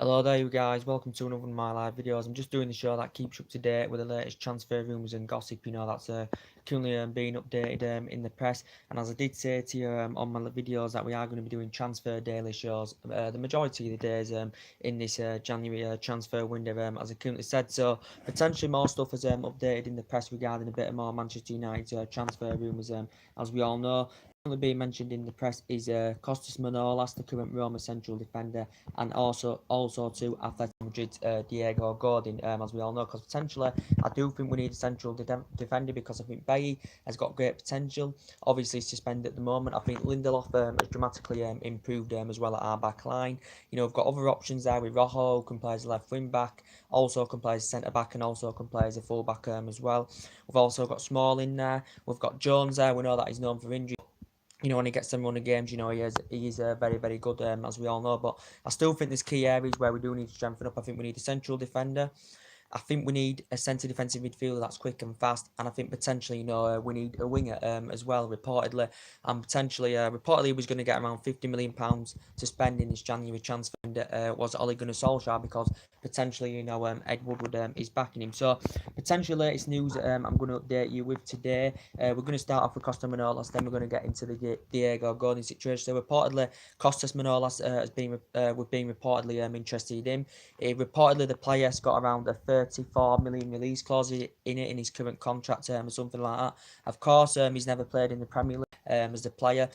Hello there you guys, welcome to another one of my live videos. I'm just doing the show that keeps you up to date with the latest transfer rumours and gossip, that's currently being updated in the press. And as I did say to you on my videos that we are going to be doing transfer daily shows the majority of the days in this January transfer window, as I currently said. So potentially more stuff is updated in the press regarding a bit more Manchester United transfer rumours, as we all know. Currently being mentioned in the press is Costas Manolas, the current Roma central defender, and also to Atletico Madrid Diego Godin, as we all know, because potentially I do think we need a central defender because I think Bailly has got great potential. Obviously suspended at the moment. I think Lindelof has dramatically improved as well at our back line. We've got other options there with Rojo, who can play as a left wing back, also can play as a centre back, and also can play as a full back as well. We've also got Small in there. We've got Jones there. We know that he's known for injury. When he gets them running games, he is very, very good, as we all know. But I still think there's key areas where we do need to strengthen up. I think we need a central defender. I think we need a centre defensive midfielder that's quick and fast, and I think potentially, we need a winger as well. Reportedly, and reportedly, he was going to get around £50 million to spend in this January transfer. Was Ole Gunnar Solskjaer, because potentially, Ed Woodward is backing him. So potentially latest news I'm going to update you with today. We're going to start off with Costas Manolas, then we're going to get into the Diego Godin situation. So reportedly, Costas Manolas has been reportedly interested in him. Reportedly, the player's got around a 34 million release clause in his current contract or something like that. Of course, he's never played in the Premier League as a player.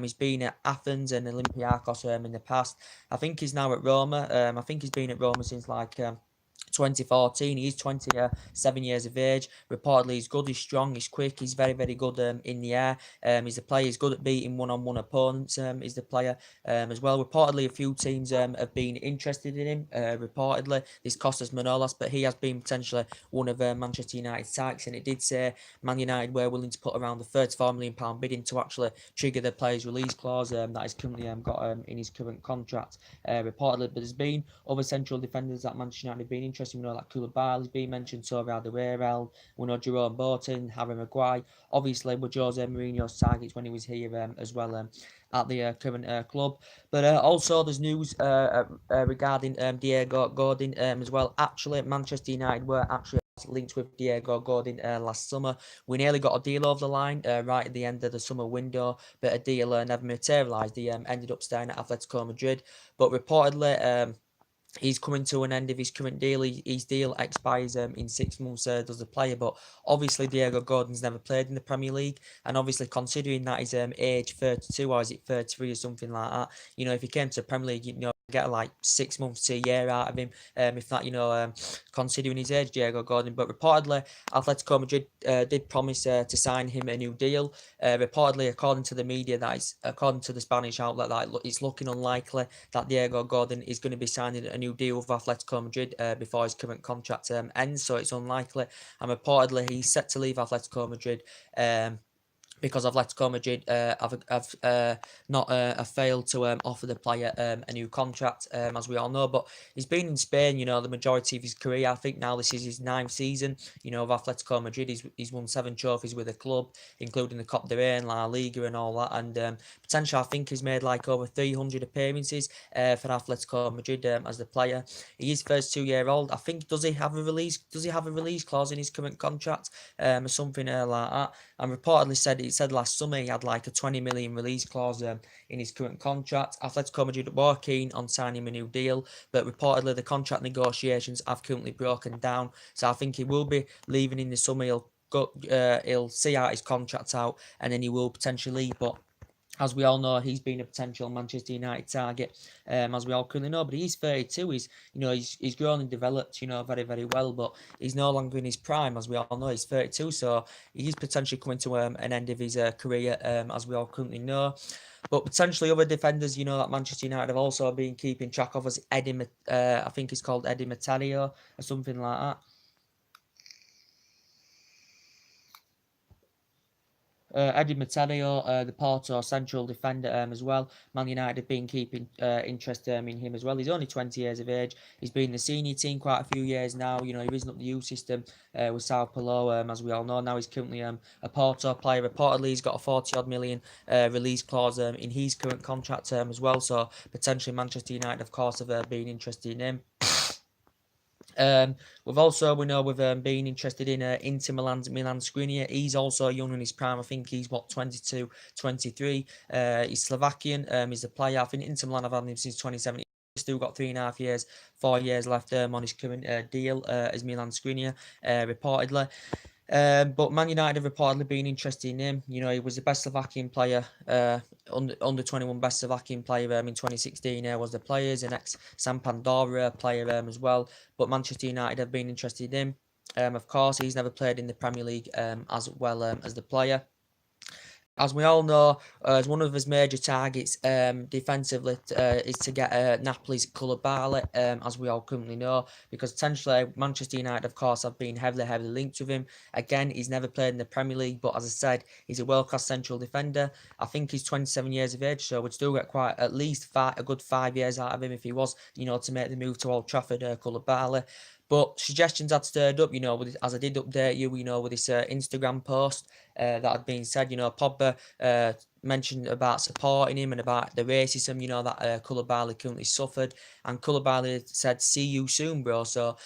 He's been at Athens and Olympiacos in the past. I think he's now at Roma. I think he's been at Roma since 2014. He's 27 years of age. Reportedly, he's good, he's strong, he's quick, he's very, very good in the air. He's a player, he's good at beating one-on-one opponents, is the player as well. Reportedly, a few teams have been interested in him. Reportedly, this Costas Manolas, but he has been potentially one of Manchester United's targets, and it did say Man United were willing to put around the £34 million bidding to actually trigger the player's release clause that he's currently got in his current contract. Reportedly, but there's been other central defenders that Manchester United have been interested. We know that Koulibaly's been mentioned, Toby Alderweireld, we know Jerome Boateng, Harry Maguire. Obviously, with Jose Mourinho's targets when he was here as well at the current club. But also there's news regarding Diego Godin as well. Actually, Manchester United were actually linked with Diego Godin last summer. We nearly got a deal over the line right at the end of the summer window, but a deal never materialised. He ended up staying at Atletico Madrid, but reportedly he's coming to an end of his current deal. His deal expires in 6 months, does the player. But obviously, Diego Gordon's never played in the Premier League. And obviously, considering that his age 32, or is it 33 or something like that, if he came to the Premier League, get like 6 months to a year out of him. If that, considering his age, Diego Gordon. But reportedly, Atletico Madrid did promise to sign him a new deal. Reportedly, according to the media, according to the Spanish outlet, that it's looking unlikely that Diego Gordon is going to be signing a new deal with Atletico Madrid before his current contract ends. So it's unlikely. And reportedly, he's set to leave Atletico Madrid because Atletico Madrid have failed to offer the player a new contract, as we all know. But he's been in Spain, the majority of his career. I think now this is his 9th season, of Atletico Madrid. He's won 7 trophies with the club, including the Copa del Rey and La Liga and all that. And potentially, I think he's made like over 300 appearances for Atletico Madrid as the player. He is 32-year-old. I think does he have a release clause in his current contract or something like that? And reportedly said last summer he had like a 20 million release clause in his current contract. Atletico Madrid were keen on signing a new deal, but reportedly the contract negotiations have currently broken down. So I think he will be leaving in the summer. He'll see out his contract out, and then he will potentially leave. But as we all know, he's been a potential Manchester United target, as we all currently know. But he's 32. He's grown and developed, very, very well. But he's no longer in his prime, as we all know. He's 32, so he's potentially coming to an end of his career, as we all currently know. But potentially other defenders, that Manchester United have also been keeping track of, as Eddie, I think he's called Eddie Mattario or something like that. Eddie Matteo, the Porto central defender as well. Man United have been keeping interest in him as well. He's only 20 years of age. He's been in the senior team quite a few years now. You know, he risen up the youth system with Sao Paulo, as we all know. Now he's currently a Porto player. Reportedly, he's got a 40-odd million release clause in his current contract term as well. So potentially Manchester United, of course, have been interested in him. We know we've been interested in Inter Milan Skriniar. He's also young in his prime. I think he's 22, 23. He's Slovakian. He's a player. I think Inter Milan have had him since 2017. He's still got 3.5 years, 4 years left on his current deal as Milan Skriniar, reportedly. But Man United have reportedly been interested in him. You know, he was the best Slovakian player, under 21 best Slovakian player in 2016. Was the players, an ex-San Pandora player as well. But Manchester United have been interested in him. Of course, he's never played in the Premier League as well as the player. As we all know, as one of his major targets defensively is to get Napoli's Koulibaly, as we all currently know, because potentially Manchester United, of course, have been heavily linked with him. Again, he's never played in the Premier League, but as I said, he's a world-class central defender. I think he's 27 years of age, so we'd still get quite at least a good 5 years out of him if he was, you know, to make the move to Old Trafford, Koulibaly. But suggestions had stirred up, you know, as I did update you, you know, with this Instagram post that had been said. You know, Pogba mentioned about supporting him and about the racism, you know, that Koulibaly currently suffered. And Koulibaly said, "See you soon, bro." So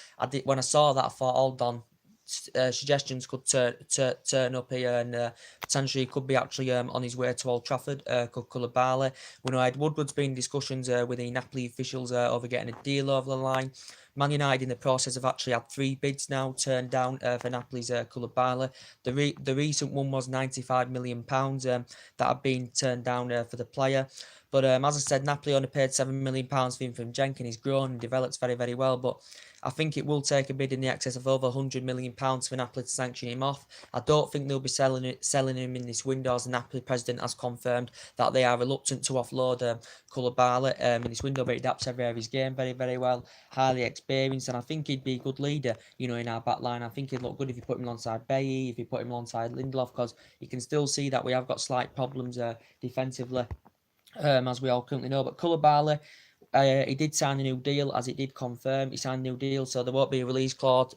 when I saw that, I thought, hold on. Suggestions could turn up here, and potentially could be actually on his way to Old Trafford. Koulibaly. We know Ed Woodward's been in discussions with the Napoli officials over getting a deal over the line. Man United in the process have actually had 3 bids now turned down for Napoli's Koulibaly. The recent one was £95 million that had been turned down for the player. But as I said, Napoli only paid £7 million for him from Genk, and he's grown and developed very, very well. But I think it will take a bid in the excess of over £100 million for Napoli to sanction him off. I don't think they'll be selling him in this window, as the Napoli president has confirmed that they are reluctant to offload Koulibaly in this window, but he adapts every area of his game very, very well, highly experienced, and I think he'd be a good leader, you know, in our back line. I think he'd look good if you put him alongside Bailly, if you put him alongside Lindelof, because you can still see that we have got slight problems defensively, as we all currently know. But Koulibaly, he did sign a new deal, as it did confirm. He signed a new deal, so there won't be a release clause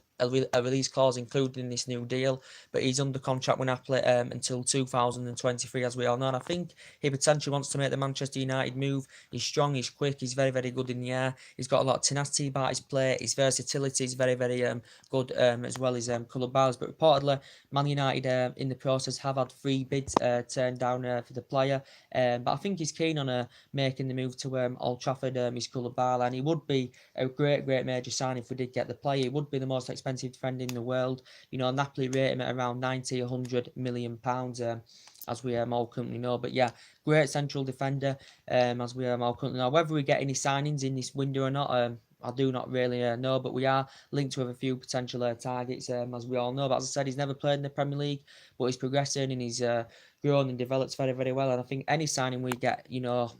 included in this new deal. But he's under contract with Napoli until 2023, as we all know. And I think he potentially wants to make the Manchester United move. He's strong, he's quick, he's very, very good in the air. He's got a lot of tenacity about his play. His versatility is very, very good, as well as Koulibaly's. But reportedly, Man United in the process have had 3 bids turned down for the player. But I think he's keen on making the move to Old Trafford. His Koulibaly, and he would be a great major sign if we did get the player. He would be the most expensive defender in the world. You know, Napoli rate him at around 90, 100 million pounds, as we all currently know. But yeah, great central defender, as we all currently know. Whether we get any signings in this window or not, I do not really know, but we are linked with a few potential targets, as we all know. But as I said, he's never played in the Premier League, but he's progressing and he's grown and develops very, very well. And I think any signing we get, you know,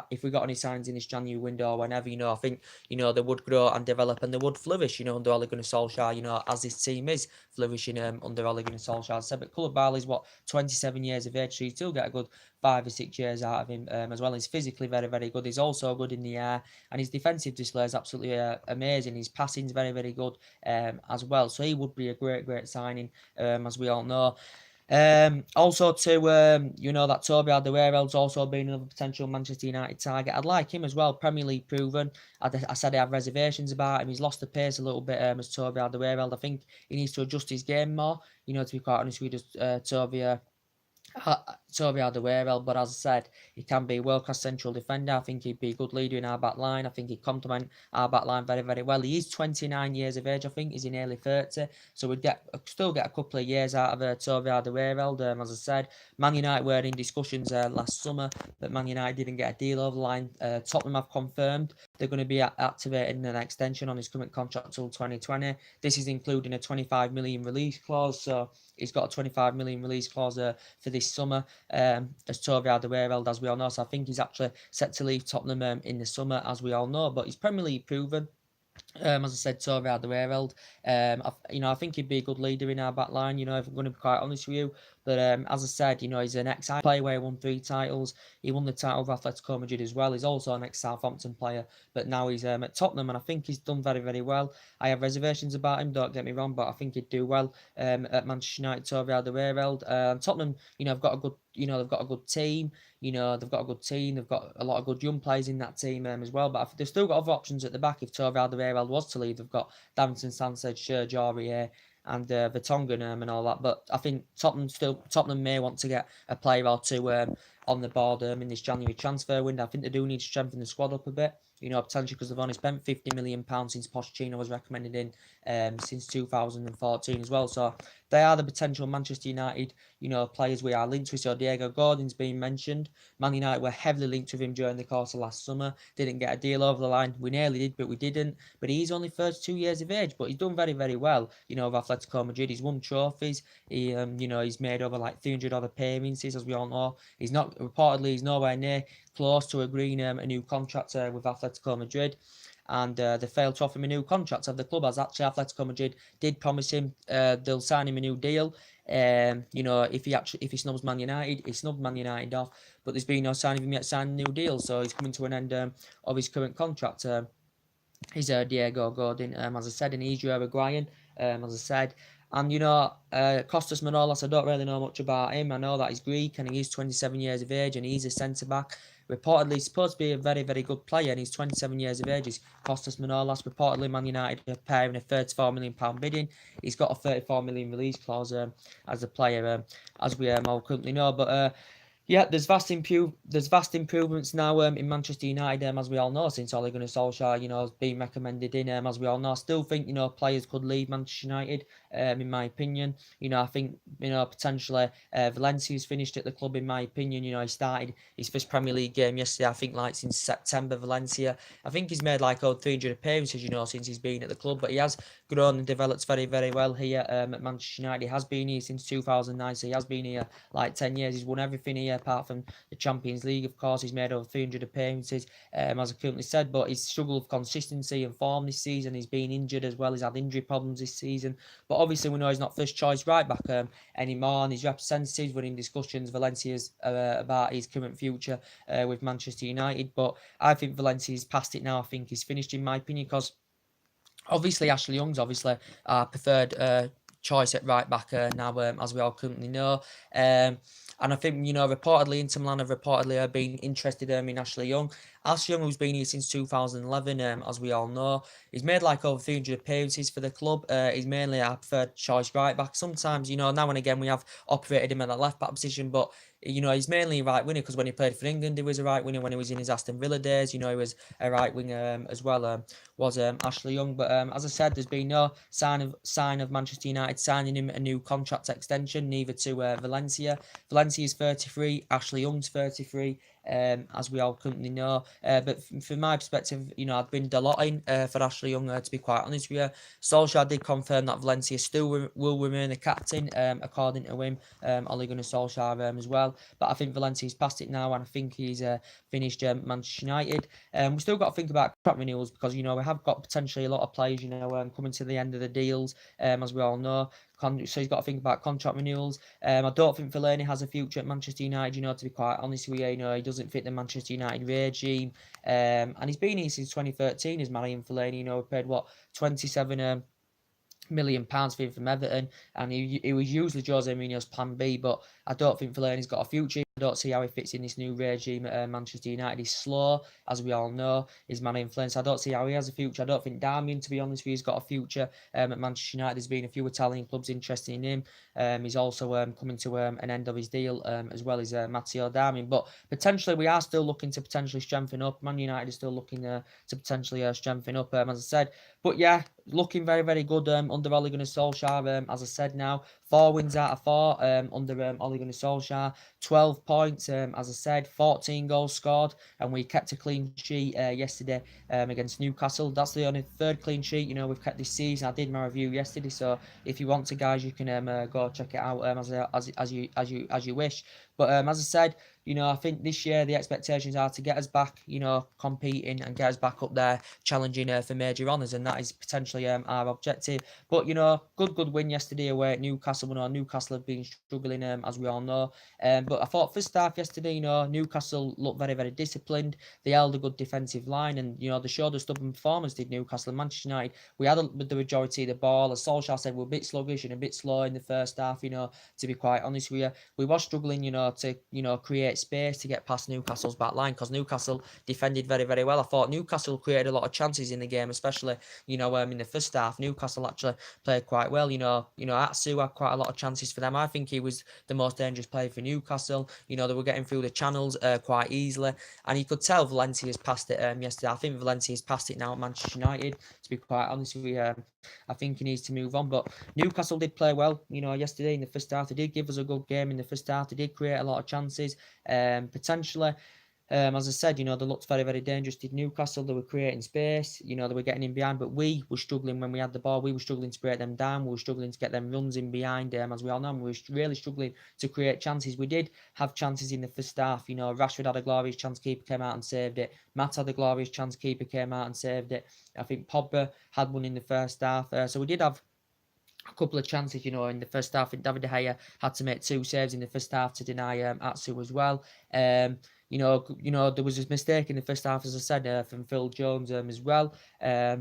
if we got any signs in this January window or whenever, you know, I think, you know, they would grow and develop and they would flourish, you know, under Ole Gunnar Solskjaer, you know, as this team is flourishing under Ole Gunnar Solskjaer. As I said, but Koulibaly is 27 years of age, so you still get a good 5 or 6 years out of him as well. He's physically very, very good. He's also good in the air, and his defensive display is absolutely amazing. His passing is very, very good as well. So he would be a great signing, as we all know. Also to you know, that Toby Alderweireld's also been another potential Manchester United target. I'd like him as well, Premier League proven. I said I have reservations about him. He's lost the pace a little bit as Toby Alderweireld. I think he needs to adjust his game more. You know, to be quite honest with you, Toby Alderweireld, but as I said, he can be a world-class central defender. I think he'd be a good leader in our back line. I think he'd complement our back line very, very well. He is 29 years of age, I think. He's nearly 30, so we'd still get a couple of years out of Toby Alderweireld. As I said, Man United were in discussions last summer, but Man United didn't get a deal over the line. Tottenham have confirmed they're going to be activating an extension on his current contract until 2020. This is including a 25 million release clause, so he's got a 25 million release clause for this summer, as Toby Alderweireld, as we all know. So I think he's actually set to leave Tottenham in the summer, as we all know. But he's Premier League proven. As I said, Toby Alderweireld, you know, I think he'd be a good leader in our back line. You know, if I'm going to be quite honest with you, But as I said, he's an ex-player where he won 3 titles. He won the title of Atletico Madrid as well. He's also an ex-Southampton player, but now he's at Tottenham, and I think he's done very, very well. I have reservations about him, don't get me wrong, but I think he'd do well at Manchester United over Alderweireld. Tottenham, have got a good, they've got a good team. They've got a good team. They've got a lot of good young players in that team as well. But they've still got other options at the back if Tove Alderweireld was to leave. They've got Davinson Sanchez, Serge Aurier, and Vertonghen and all that. But I think Tottenham may want to get a player or two on the board in this January transfer window. I think they do need to strengthen the squad up a bit. Potentially because they've only spent £50 million since Pochettino was recommended in since 2014 as well. So they are the potential Manchester United, players we are linked with. So Diego Gordon's been mentioned. Man United were heavily linked with him during the course of last summer. Didn't get a deal over the line. We nearly did, but we didn't. But he's only 32 years of age, but he's done very, very well. With Atletico Madrid, he's won trophies. He's made over like 300 odd appearances, as we all know. He's nowhere near close to agreeing a new contract with Atletico Madrid, and they failed to offer him a new contract. Of the club, as actually Atletico Madrid did promise him they'll sign him a new deal. If he snubs Man United, he snubbed Man United off, but there's been no sign of him yet signing a new deal, so he's coming to an end of his current contract. He's Diego Gordon, as I said, and he's Uruguayan, as I said. And, Kostas Manolas, I don't really know much about him. I know that he's Greek and he's 27 years of age and he's a centre-back. Reportedly, he's supposed to be a very, very good player and he's 27 years of age. He's Kostas Manolas. Reportedly, Man United are paying a £34 million bidding. He's got a £34 million release clause as a player, as we all currently know. But yeah, there's vast improvements now in Manchester United, as we all know, since Ole Gunnar Solskjaer, has been recommended in, as we all know. I still think, players could leave Manchester United, in my opinion. I think, potentially Valencia's finished at the club, in my opinion. He started his first Premier League game yesterday, I think, like, since September, Valencia. I think he's made, like, 300 appearances, since he's been at the club, but he has grown and developed very, very well here at Manchester United. He has been here since 2009, so he has been here, like, 10 years. He's won everything here, apart from the Champions League, of course. He's made over 300 appearances, as I currently said, but he's struggled with consistency and form this season. He's been injured as well. He's had injury problems this season, but obviously we know he's not first choice right back anymore, and his representatives were in discussions, Valencia's, about his current future with Manchester United. But I think Valencia's past it now. I think he's finished, in my opinion, because obviously Ashley Young's our preferred choice at right back now, as we all currently know. And I think, reportedly Inter Milan have been interested in Ashley Young. Ashley Young, who's been here since 2011, as we all know, he's made like over 300 appearances for the club. He's mainly our preferred choice right back. Sometimes, now and again, we have operated him at that left back position, but he's mainly a right winger, because when he played for England, he was a right winger. When he was in his Aston Villa days, he was a right winger as well, was Ashley Young. But as I said, there's been no sign of Manchester United signing him a new contract extension, neither to Valencia. Valencia's 33, Ashley Young's 33. As we all currently know. But from my perspective, I've been delighting for Ashley Young, to be quite honest with you. Solskjaer did confirm that Valencia still will remain the captain, according to him, Ole Gunnar Solskjaer as well. But I think Valencia's past it now, and I think he's finished Manchester United. We still got to think about contract renewals, because, we have got potentially a lot of players, coming to the end of the deals, as we all know. So he's got to think about contract renewals. I don't think Fellaini has a future at Manchester United, to be quite honest with you. He doesn't fit the Manchester United regime. And he's been here since 2013, is Marian Fellaini. We paid, £27 million for him from Everton, and he was usually Jose Mourinho's plan B, but I don't think Fellaini's got a future. I don't see how he fits in this new regime at Manchester United. He's slow, as we all know. He's man influence. I don't see how he has a future. I don't think Darmian, to be honest with you, has got a future at Manchester United. There's been a few Italian clubs interested in him. He's also coming to an end of his deal, as well as Matteo Darmian. But potentially, we are still looking to potentially strengthen up. Man United is still looking to potentially strengthen up, as I said. But yeah, looking very, very good under Ole Gunnar Solskjaer. As I said now, 4 wins out of 4 under Ole Gunnar Solskjaer. 12 points, as I said, 14 goals scored, and we kept a clean sheet yesterday against Newcastle. That's the only third clean sheet we've kept this season. I did my review yesterday, so if you want to, guys, you can go check it out as you wish. But as I said, I think this year the expectations are to get us back, competing and get us back up there, challenging for major honours, and that is potentially our objective. But good win yesterday away at Newcastle. Newcastle have been struggling, as we all know. But I thought first half yesterday, Newcastle looked very, very disciplined. They held a good defensive line, and they showed a stubborn performance. Did Newcastle and Manchester United? We had the majority of the ball. As Solskjaer said, we're a bit sluggish and a bit slow in the first half. To be quite honest with you, we were struggling, to create space to get past Newcastle's back line, because Newcastle defended very, very well. I thought Newcastle created a lot of chances in the game, especially in the first half. Newcastle actually played quite well. Atsu had quite a lot of chances for them. I think he was the most dangerous player for Newcastle. They were getting through the channels quite easily, and you could tell Valencia's passed it yesterday. I think Valencia's passed it now at Manchester United. To be quite honest with you, I think he needs to move on. But Newcastle did play well, yesterday in the first half. They did give us a good game in the first half. They did create a lot of chances, potentially. As I said, they looked very, very dangerous. Did Newcastle? They were creating space. They were getting in behind, but we were struggling when we had the ball. We were struggling to break them down. We were struggling to get them runs in behind them, as we all know. We were really struggling to create chances. We did have chances in the first half. Rashford had a glorious chance. Keeper came out and saved it. Matt had a glorious chance. Keeper came out and saved it. I think Pogba had one in the first half. So we did have a couple of chances, in the first half. And David De Gea had to make 2 saves in the first half to deny Atsu as well. There was a mistake in the first half, as I said, from Phil Jones as well. I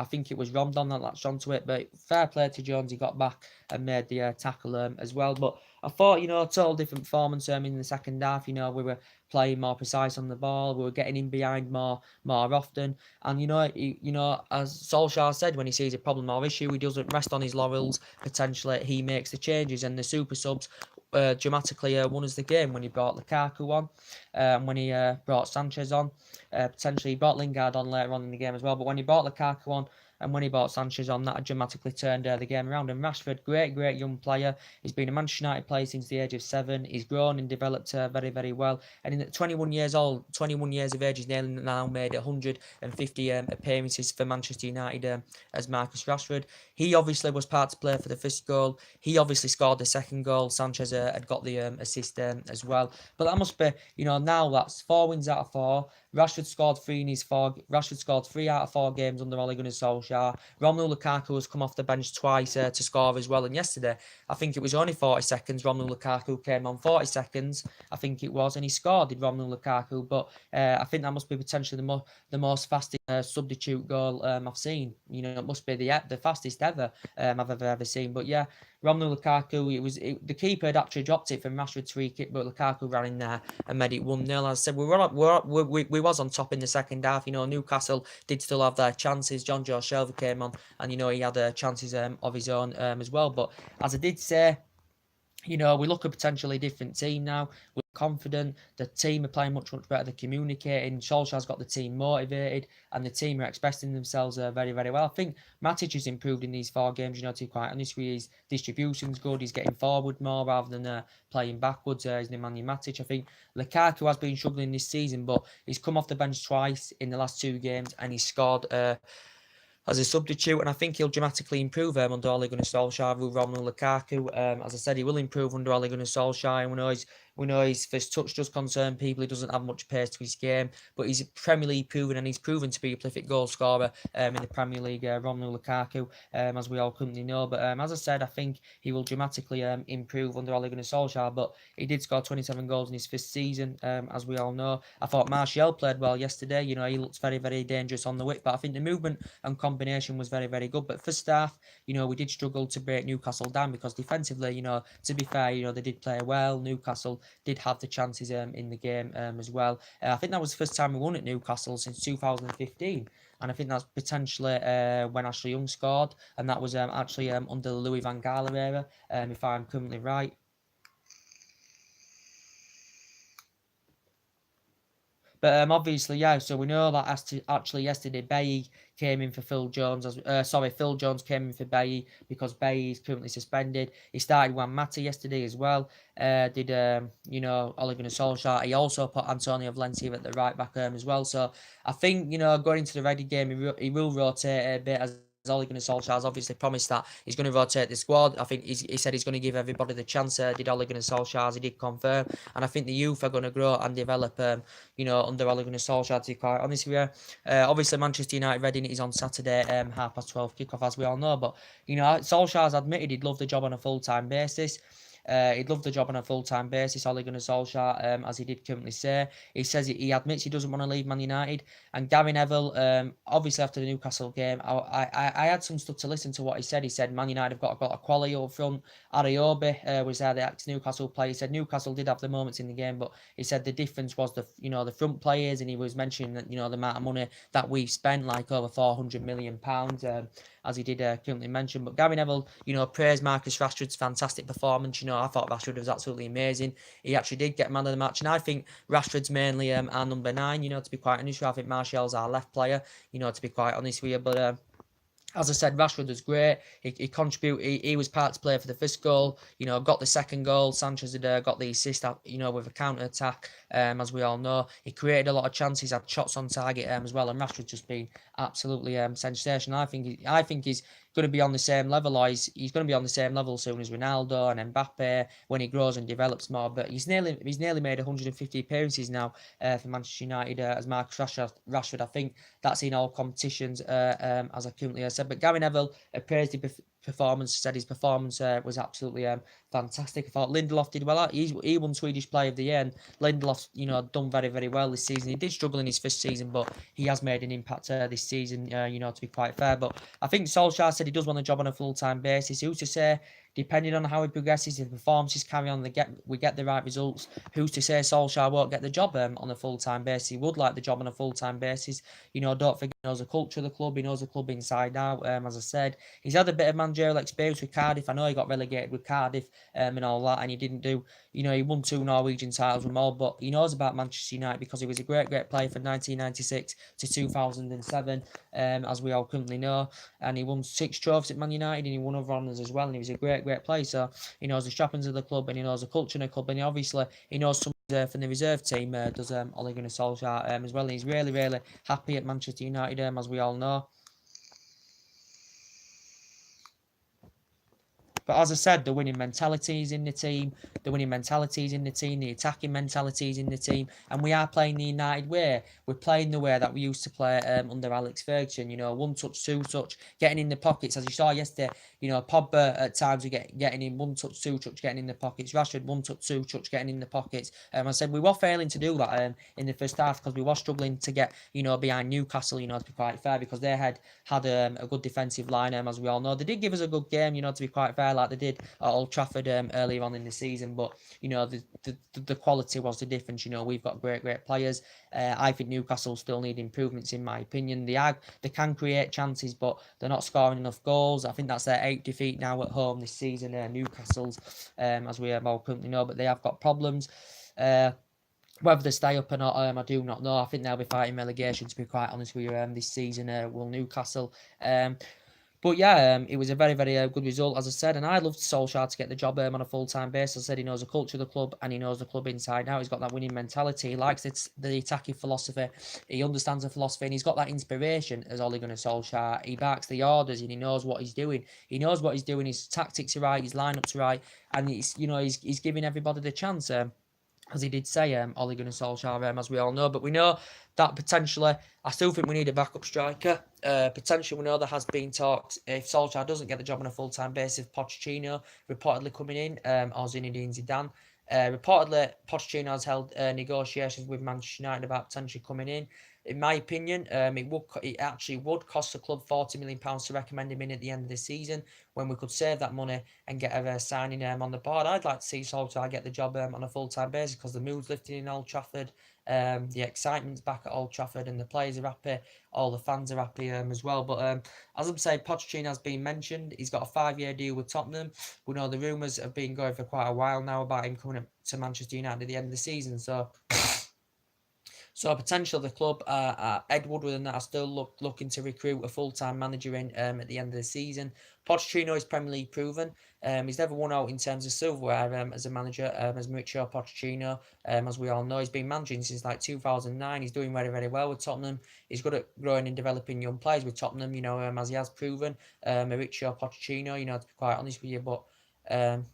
think it was Rondon that latched onto it, but fair play to Jones. He got back and made the tackle as well. But I thought, a total different performance in the second half. We were playing more precise on the ball. We were getting in behind more often. And, as Solskjaer said, when he sees a problem or issue, he doesn't rest on his laurels. Potentially, he makes the changes, and the super subs dramatically won us the game when he brought Lukaku on, when he brought Sanchez on. Potentially, he brought Lingard on later on in the game as well. But when he brought Lukaku on and when he brought Sanchez on, that dramatically turned the game around. And Rashford, great young player. He's been a Manchester United player since the age of 7. He's grown and developed very, very well. And in 21 years old, 21 years of age, he's nearly now made 150 appearances for Manchester United as Marcus Rashford. He obviously was part to play for the first goal. He obviously scored the second goal. Sanchez had got the assist as well. But that must be, now that's 4 wins out of 4. Rashford scored 3 in his 4. Rashford scored 3 out of 4 games under Ole Gunnar Solskjaer. Romelu Lukaku has come off the bench twice to score as well. And yesterday, I think it was only 40 seconds. Romelu Lukaku came on 40 seconds, I think it was, and he scored. Did Romelu Lukaku? But I think that must be potentially the most fastest substitute goal I've seen. It must be the fastest ever I've ever seen. But yeah, Romelu Lukaku, the keeper had actually dropped it from Rashford's free kick, but Lukaku ran in there and made it 1-0. As I said, we was on top in the second half. Newcastle did still have their chances. John-Joe Shelvey came on, and he had chances of his own as well. But as I did say, we look a potentially different team now. We're confident. The team are playing much better. They're communicating. Solskjaer's got the team motivated, and the team are expressing themselves very, very well. I think Matic has improved in these 4 games. To be quite honest with you, his distribution's good. He's getting forward more rather than playing backwards. He's Nemanja Matic. I think Lukaku has been struggling this season, but he's come off the bench twice in the last 2 games, and he's scored as a substitute, and I think he'll dramatically improve under Ole Gunnar Solskjaer with Romelu Lukaku. As I said, he will improve under Ole Gunnar Solskjaer, and we know his first touch does concern people. He doesn't have much pace to his game, but he's Premier League proven, and he's proven to be a prolific goal scorer in the Premier League, Romelu Lukaku, as we all currently know. But as I said, I think he will dramatically improve under Ole Gunnar Solskjaer, but he did score 27 goals in his first season, as we all know. I thought Martial played well yesterday. He looks very, very dangerous on the wing, but I think the movement and combination was very, very good. But first half, we did struggle to break Newcastle down, because defensively, to be fair, they did play well. Newcastle did have the chances in the game as well. I think that was the first time we won at Newcastle since 2015. And I think that's potentially when Ashley Young scored, and that was actually under the Louis van Gaal era, if I'm currently right. But obviously, yeah, so we know that actually yesterday, Bailly came in for Phil Jones. Phil Jones came in for Bailly because Bailly is currently suspended. He started Juan Mata yesterday as well. Did Ole Gunnar Solskjaer. He also put Antonio Valencia at the right back as well. So I think, going into the Reading game, he will rotate a bit, as Ole Gunnar Solskjaer's obviously promised that he's going to rotate the squad. I think he said he's going to give everybody the chance. Did Ole Gunnar Solskjaer? He did confirm, and I think the youth are going to grow and develop. Under Ole Gunnar Solskjaer. To be quite honest with you, obviously Manchester United Reading is on Saturday, 12:30 kickoff, as we all know. But Solskjaer's admitted he'd love the job on a full-time basis. He'd love the job on a full-time basis, Ole Gunnar Solskjaer, as he did currently say. He says he admits he doesn't want to leave Man United. And Gary Neville, obviously after the Newcastle game, I had some stuff to listen to what he said. He said Man United have got a quality up front. Adeobi was there, the ex-Newcastle player. He said Newcastle did have the moments in the game, but he said the difference was the front players, and he was mentioning that the amount of money that we've spent, like over £400 million. As he did currently mention. But Gary Neville, praised Marcus Rashford's fantastic performance. I thought Rashford was absolutely amazing. He actually did get man of the match, and I think Rashford's mainly our number 9. To be quite honest with you, I think Martial's our left player. To be quite honest with you, but. As I said, Rashford was great. He contributed. He was part to play for the first goal. Got the second goal. Sanchez had got the assist. With a counter attack. As we all know, he created a lot of chances. Had shots on target as well. And Rashford's just been absolutely sensational. I think he's going to be on the same level. Or he's going to be on the same level soon as Ronaldo and Mbappe when he grows and develops more. But he's nearly made 150 appearances now for Manchester United as Marcus Rashford. I think that's in all competitions, as I currently said. But Gary Neville praised his performance, said his performance was absolutely fantastic. I thought Lindelof did well. He won Swedish Player of the Year, and Lindelof's done very, very well this season. He did struggle in his first season, but he has made an impact this season, to be quite fair. But I think Solskjaer said he does want a job on a full-time basis. Who's to say, depending on how he progresses, if the performances carry on, we get the right results, who's to say Solskjaer won't get the job on a full-time basis? He would like the job on a full-time basis. Don't forget, he knows the culture of the club. He knows the club inside out. As I said, he's had a bit of managerial experience with Cardiff. I know he got relegated with Cardiff and all that, and he didn't do, he won 2 Norwegian titles with them all, but he knows about Manchester United because he was a great, great player from 1996 to 2007, as we all currently know, and he won 6 trophies at Man United, and he won other honours as well, and he was a great, great player. So he knows the trappings of the club, and he knows the culture of the club, and he knows some from the reserve team, does Ole Gunnar Solskjaer as well, and he's really, really happy at Manchester United, as we all know. But as I said, the winning mentality is in the team. The attacking mentality is in the team. And we are playing the United way. We're playing the way that we used to play under Alex Ferguson. 1 touch, 2 touch, getting in the pockets. As you saw yesterday, Pogba at times we getting in 1 touch, 2 touch, getting in the pockets. Rashford 1 touch, 2 touch, getting in the pockets. I said we were failing to do that in the first half because we were struggling to get behind Newcastle. To be quite fair, because they had a good defensive line. As we all know, they did give us a good game. To be quite fair, like they did at Old Trafford earlier on in the season, but the quality was the difference. We've got great players. I think Newcastle still need improvements in my opinion. They can create chances, but they're not scoring enough goals. I think that's their 8th defeat now at home this season, Newcastle's, as we all currently know, but they have got problems. Whether they stay up or not, I do not know. I think they'll be fighting relegation, to be quite honest with you, this season, will Newcastle. But yeah, it was a very, very good result, as I said, and I'd love Solskjaer to get the job on a full-time basis. I said he knows the culture of the club, and he knows the club inside out. He's got that winning mentality. He likes the attacking philosophy. He understands the philosophy, and he's got that inspiration as Ole Gunnar Solskjaer. He barks the orders, and he knows what he's doing. His tactics are right, his lineups are right, and he's giving everybody the chance. As he did say, Ole Gunnar Solskjaer, as we all know. But we know that potentially, I still think we need a backup striker. Potentially, we know there has been talks, if Solskjaer doesn't get the job on a full-time basis, Pochettino reportedly coming in, or Zinedine Zidane. Reportedly, Pochettino has held negotiations with Manchester United about potentially coming in. In my opinion, it actually would cost the club £40 million to recommend him in at the end of the season, when we could save that money and get a signing on the board. I'd like to see Solskjaer get the job on a full-time basis because the mood's lifting in Old Trafford, the excitement's back at Old Trafford, and the players are happy, all the fans are happy as well. But as I'm saying, Pochettino has been mentioned. He's got a 5-year deal with Tottenham. We know the rumours have been going for quite a while now about him coming up to Manchester United at the end of the season. So So potential the club, Ed Woodward and that are still looking to recruit a full-time manager in at the end of the season. Pochettino is Premier League proven. He's never won out in terms of silverware as a manager, as Mauricio Pochettino. As we all know, he's been managing since like 2009. He's doing very, very well with Tottenham. He's good at growing and developing young players with Tottenham, as he has proven. Mauricio Pochettino, to be quite honest with you, but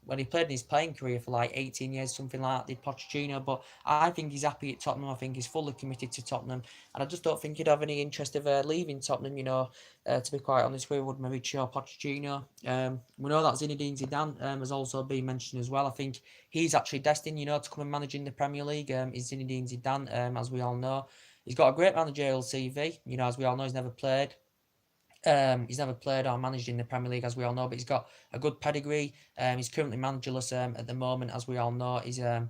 when he played in his playing career for like 18 years, something like that, did Pochettino. But I think he's happy at Tottenham. I think he's fully committed to Tottenham. And I just don't think he'd have any interest of leaving Tottenham, to be quite honest with you, would Mauricio Pochettino. We know that Zinedine Zidane has also been mentioned as well. I think he's actually destined, to come and manage in the Premier League. Is Zinedine Zidane, as we all know. He's got a great managerial CV. As we all know, he's never played. He's never played or managed in the Premier League, as we all know, but he's got a good pedigree. He's currently managerless at the moment, as we all know. He's Zinedine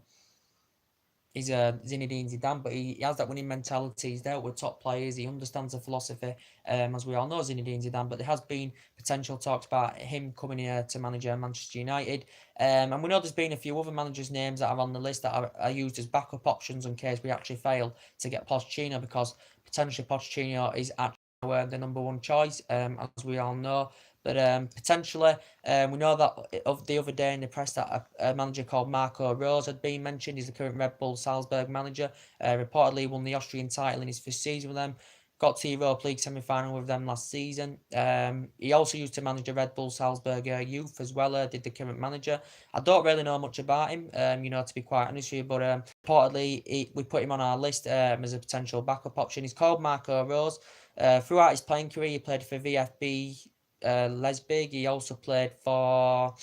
Zidane, but he has that winning mentality. He's dealt with top players. He understands the philosophy, as we all know, Zinedine Zidane. But there has been potential talks about him coming here to manage Manchester United. And we know there's been a few other managers' names that are on the list that are used as backup options in case we actually fail to get Pochettino, because potentially Pochettino is actually the number one choice, as we all know. But potentially, we know that of the other day in the press that a manager called Marco Rose had been mentioned. He's the current Red Bull Salzburg manager. Reportedly won the Austrian title in his first season with them. Got to the Europa League semi-final with them last season. He also used to manage the Red Bull Salzburg youth as well. Did the current manager. I don't really know much about him, to be quite honest with you. But reportedly, we put him on our list as a potential backup option. He's called Marco Rose. Throughout his playing career, he played for VfB Leipzig. He also played for,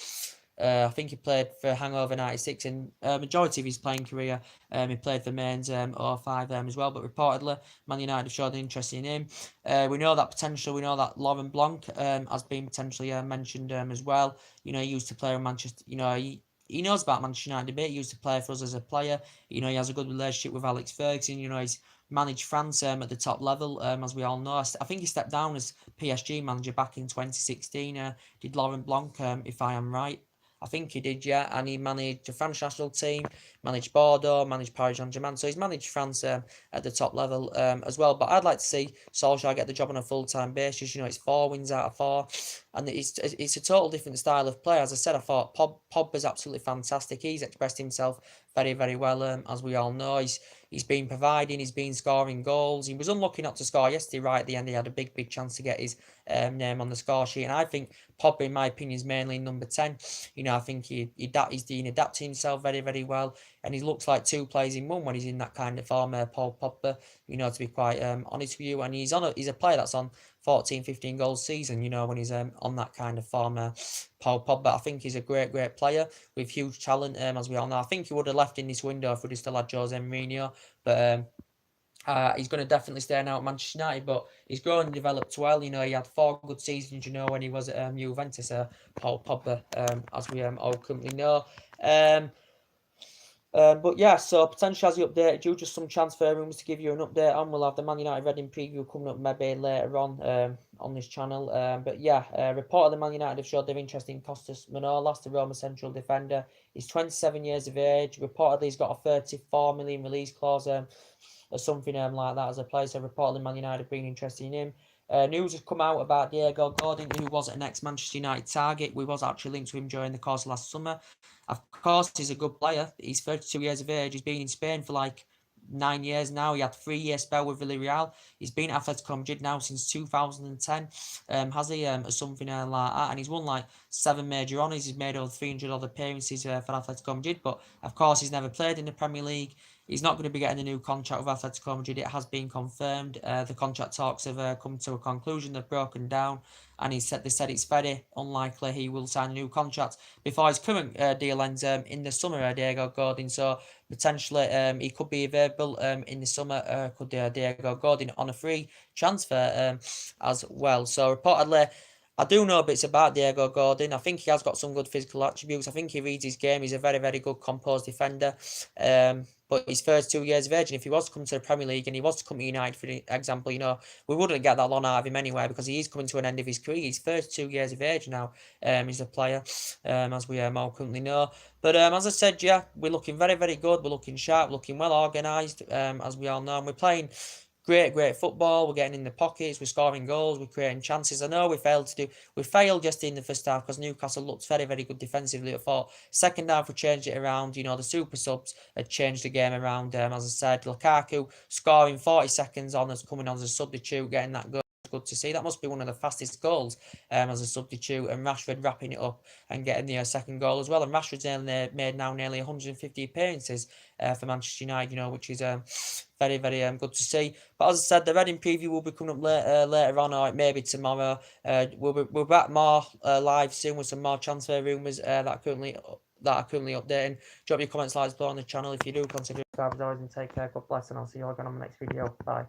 I think he played for Hangover 96, and majority of his playing career, he played for Mainz 05 as well. But reportedly, Man United have showed an interest in him. We know that Laurent Blanc has been potentially mentioned as well. He used to play in Manchester. He knows about Manchester United a bit. He used to play for us as a player. He has a good relationship with Alex Ferguson. He's managed France at the top level, as we all know. I think he stepped down as PSG manager back in 2016. Did Laurent Blanc, if I am right? I think he did, yeah. And he managed the French national team, managed Bordeaux, managed Paris Saint-Germain. So he's managed France at the top level as well. But I'd like to see Solskjaer get the job on a full-time basis. It's 4 wins out of 4. And it's a total different style of play. As I said, I thought Pogba's absolutely fantastic. He's expressed himself very, very well, as we all know. He's been providing, he's been scoring goals. He was unlucky not to score yesterday. Right at the end, he had a big, big chance to get his name on the score sheet. And I think Pogba, in my opinion, is mainly number 10. I think he's adapting himself very, very well. And he looks like 2 players in one when he's in that kind of form, Paul Pogba, to be quite honest with you. And he's a player that's on 14, 15 goals season, when he's on that kind of form, Paul Pogba. I think he's a great, great player with huge talent, as we all know. I think he would have left in this window if we'd still had Jose Mourinho, but he's going to definitely stay now at Manchester United, but he's grown and developed well. He had 4 good seasons, when he was at Juventus, Paul Pogba, as we all currently know. But yeah, so potentially, as he updated you, just some transfer rumours to give you an update on. We'll have the Man United Reading preview coming up maybe later on this channel. But yeah, reportedly Man United have showed their interest in Costas Manolas, the Roma central defender. He's 27 years of age. Reportedly, he's got a 34 million release clause or something like that as a player. So reportedly, Man United have been interested in him. News has come out about Diego Godin, who was an ex-Manchester United target. We was actually linked to him during the course of last summer. Of course, he's a good player. He's 32 years of age. He's been in Spain for like 9 years now. He had 3-year spell with Villarreal. He's been at Atletico Madrid now since 2010. Has he or something like that? And he's won like 7 major honours. He's made over 300 other appearances for Atletico Madrid. But of course, he's never played in the Premier League. He's not going to be getting a new contract with Atletico Madrid. It has been confirmed. The contract talks have come to a conclusion. They've broken down. And they said it's very unlikely he will sign a new contract before his current deal ends in the summer, Diego Godin. So potentially he could be available in the summer, could Diego Godin on a free transfer as well. So reportedly, I do know bits about Diego Godin. I think he has got some good physical attributes. I think he reads his game. He's a very, very good composed defender. But his first 2 years of age, and if he was to come to the Premier League and he was to come to United, for example, we wouldn't get that long out of him anyway because he is coming to an end of his career. His first 2 years of age now, he's a player, as we all currently know. But as I said, yeah, we're looking very, very good. We're looking sharp, looking well organised, as we all know. And we're playing great football. We're getting in the pockets. We're scoring goals. We're creating chances. I know we failed just in the first half because Newcastle looked very, very good defensively. I thought second half we changed it around. The super subs had changed the game around. As I said, Lukaku scoring 40 seconds on us, coming on as a substitute, getting that goal. Good to see. That must be one of the fastest goals as a substitute, and Rashford wrapping it up and getting the second goal as well. And Rashford's made now nearly 150 appearances for Manchester United, which is very, very good to see. But as I said, the Reading preview will be coming up later on, or maybe tomorrow. We'll be back more live soon with some more transfer rumours that are currently updating. Drop your comments, likes below on the channel if you do consider subscribing, and take care. God bless, and I'll see you all again on the next video. Bye.